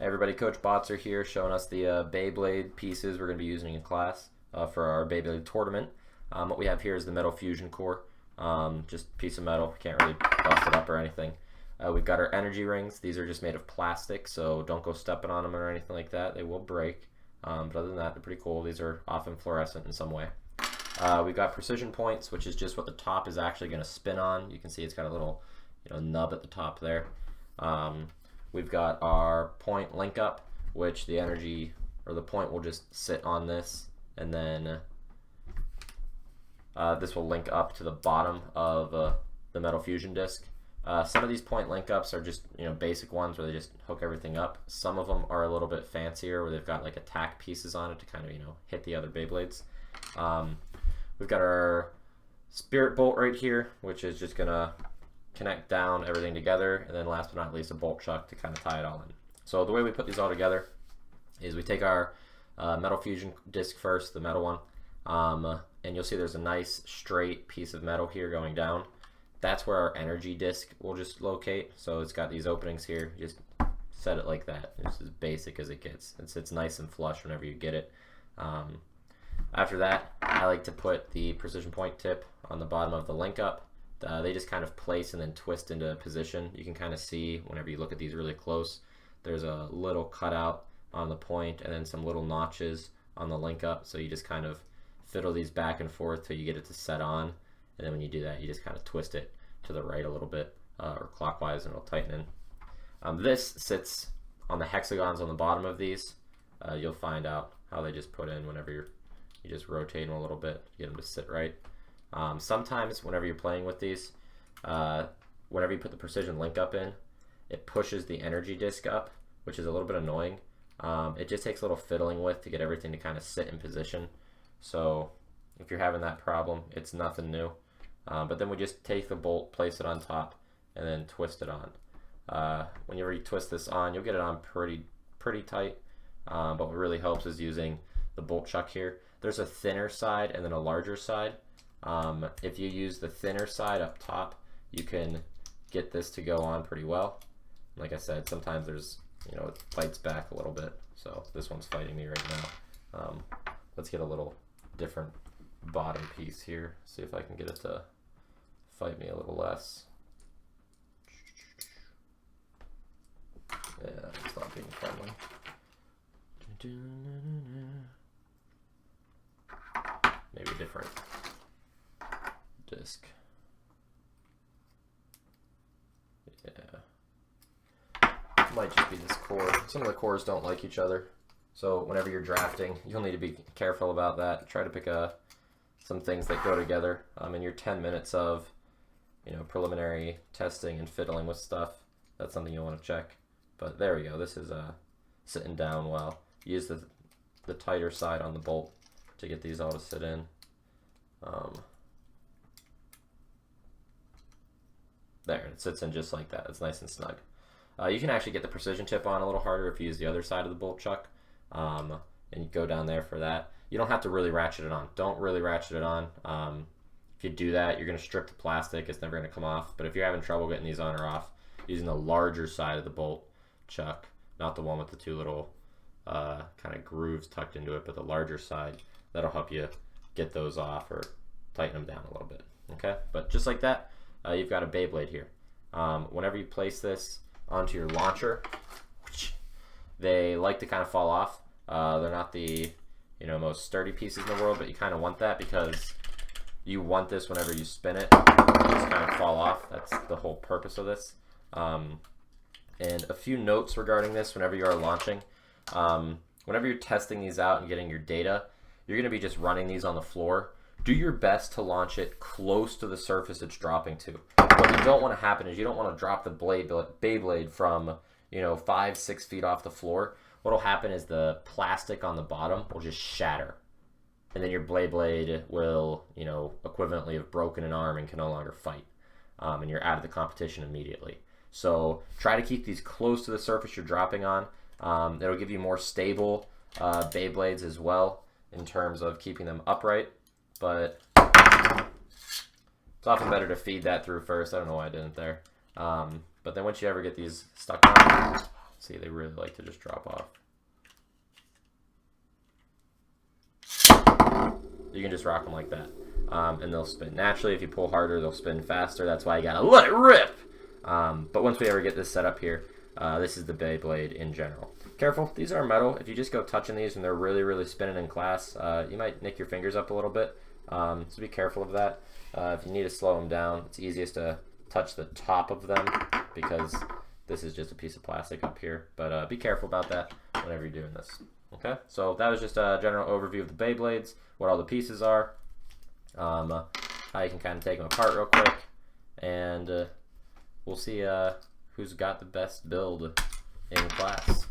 Hey everybody, Coach Botzer here showing us the Beyblade pieces we're going to be using in class for our Beyblade tournament. What we have here is the metal fusion core, just a piece of metal, can't really bust it up or anything. We've got our energy rings. These are just made of plastic, so don't go stepping on them or anything like that. They will break, but other than that, they're pretty cool. These are often fluorescent in some way. We've got precision points, which is just what the top is actually going to spin on. You can see it's got a little nub at the top there. We've got our point link up, which the energy or the point will just sit on this, and then this will link up to the bottom of the metal fusion disc. Some of these point link ups are just basic ones where they just hook everything up. Some of them are a little bit fancier where they've got like attack pieces on it to kind of hit the other Beyblades. We've got our spirit bolt right here, which is just gonna connect down everything together, and then last but not least a bolt chuck to kind of tie it all in. So the way we put these all together is we take our metal fusion disc first, the metal one, and you'll see there's a nice straight piece of metal here going down. That's where our energy disc will just locate. So it's got these openings here. You just set it like that. It's as basic as it gets. It sits nice and flush whenever you get it. After that, I like to put the precision point tip on the bottom of the link up. They just kind of place and then twist into position. You can kind of see whenever you look at these really close, there's a little cutout on the point and then some little notches on the link up. So you just kind of fiddle these back and forth till you get it to set on. And then when you do that, you just kind of twist it to the right a little bit or clockwise, and it'll tighten in. This sits on the hexagons on the bottom of these. You'll find out how they just put in whenever you just rotate them a little bit to get them to sit right. Sometimes whenever you're playing with these, whenever you put the precision link up in, it pushes the energy disc up, which is a little bit annoying. It just takes a little fiddling with to get everything to kind of sit in position. So if you're having that problem, it's nothing new. But then we just take the bolt, place it on top, and then twist it on. Whenever you twist this on, you'll get it on pretty tight. But what really helps is using the bolt chuck here. There's a thinner side and then a larger side. If you use the thinner side up top, you can get this to go on pretty well. Like I said, sometimes there's, it fights back a little bit. So this one's fighting me right now. Let's get a little different bottom piece here. See if I can get it to fight me a little less. Yeah, it's not being friendly. Maybe different disc. Yeah. Might just be this core. Some of the cores don't like each other. So whenever you're drafting, you'll need to be careful about that. Try to pick some things that go together. In your 10 minutes of preliminary testing and fiddling with stuff, that's something you'll want to check. But there we go. This is sitting down well. Use the tighter side on the bolt to get these all to sit in. There, it sits in just like that. It's nice and snug. You can actually get the precision tip on a little harder if you use the other side of the bolt chuck, and you go down there for that. You don't have to really ratchet it on. Don't really ratchet it on. If you do that, you're going to strip the plastic. It's never going to come off. But if you're having trouble getting these on or off, using the larger side of the bolt chuck, not the one with the two little kind of grooves tucked into it, but the larger side, that'll help you get those off or tighten them down a little bit. Okay, but just like that, you've got a Beyblade here. Whenever you place this onto your launcher, they like to kind of fall off. They're not the most sturdy pieces in the world, but you kind of want that because you want this whenever you spin it, just kind of fall off. That's the whole purpose of this. And a few notes regarding this whenever you are launching. Whenever you're testing these out and getting your data, you're going to be just running these on the floor. Do your best to launch it close to the surface it's dropping to. What you don't want to happen is you don't want to drop the Beyblade from 5-6 feet off the floor. What will happen is the plastic on the bottom will just shatter, and then your Beyblade will equivalently have broken an arm and can no longer fight, and you're out of the competition immediately. So try to keep these close to the surface you're dropping on. It'll give you more stable Beyblades as well in terms of keeping them upright, but it's often better to feed that through first. I don't know why I didn't there. But then once you ever get these stuck on, See, they really like to just drop off. You can just rock them like that, and they'll spin. Naturally, if you pull harder, they'll spin faster. That's why you gotta let it rip. But once we ever get this set up here, this is the Beyblade in general. Careful, these are metal. If you just go touching these and they're really, really spinning in class, you might nick your fingers up a little bit. So be careful of that. If you need to slow them down, it's easiest to touch the top of them because this is just a piece of plastic up here. But be careful about that whenever you're doing this. Okay, so that was just a general overview of the Beyblades, what all the pieces are, how you can kind of take them apart real quick, and we'll see who's got the best build in class.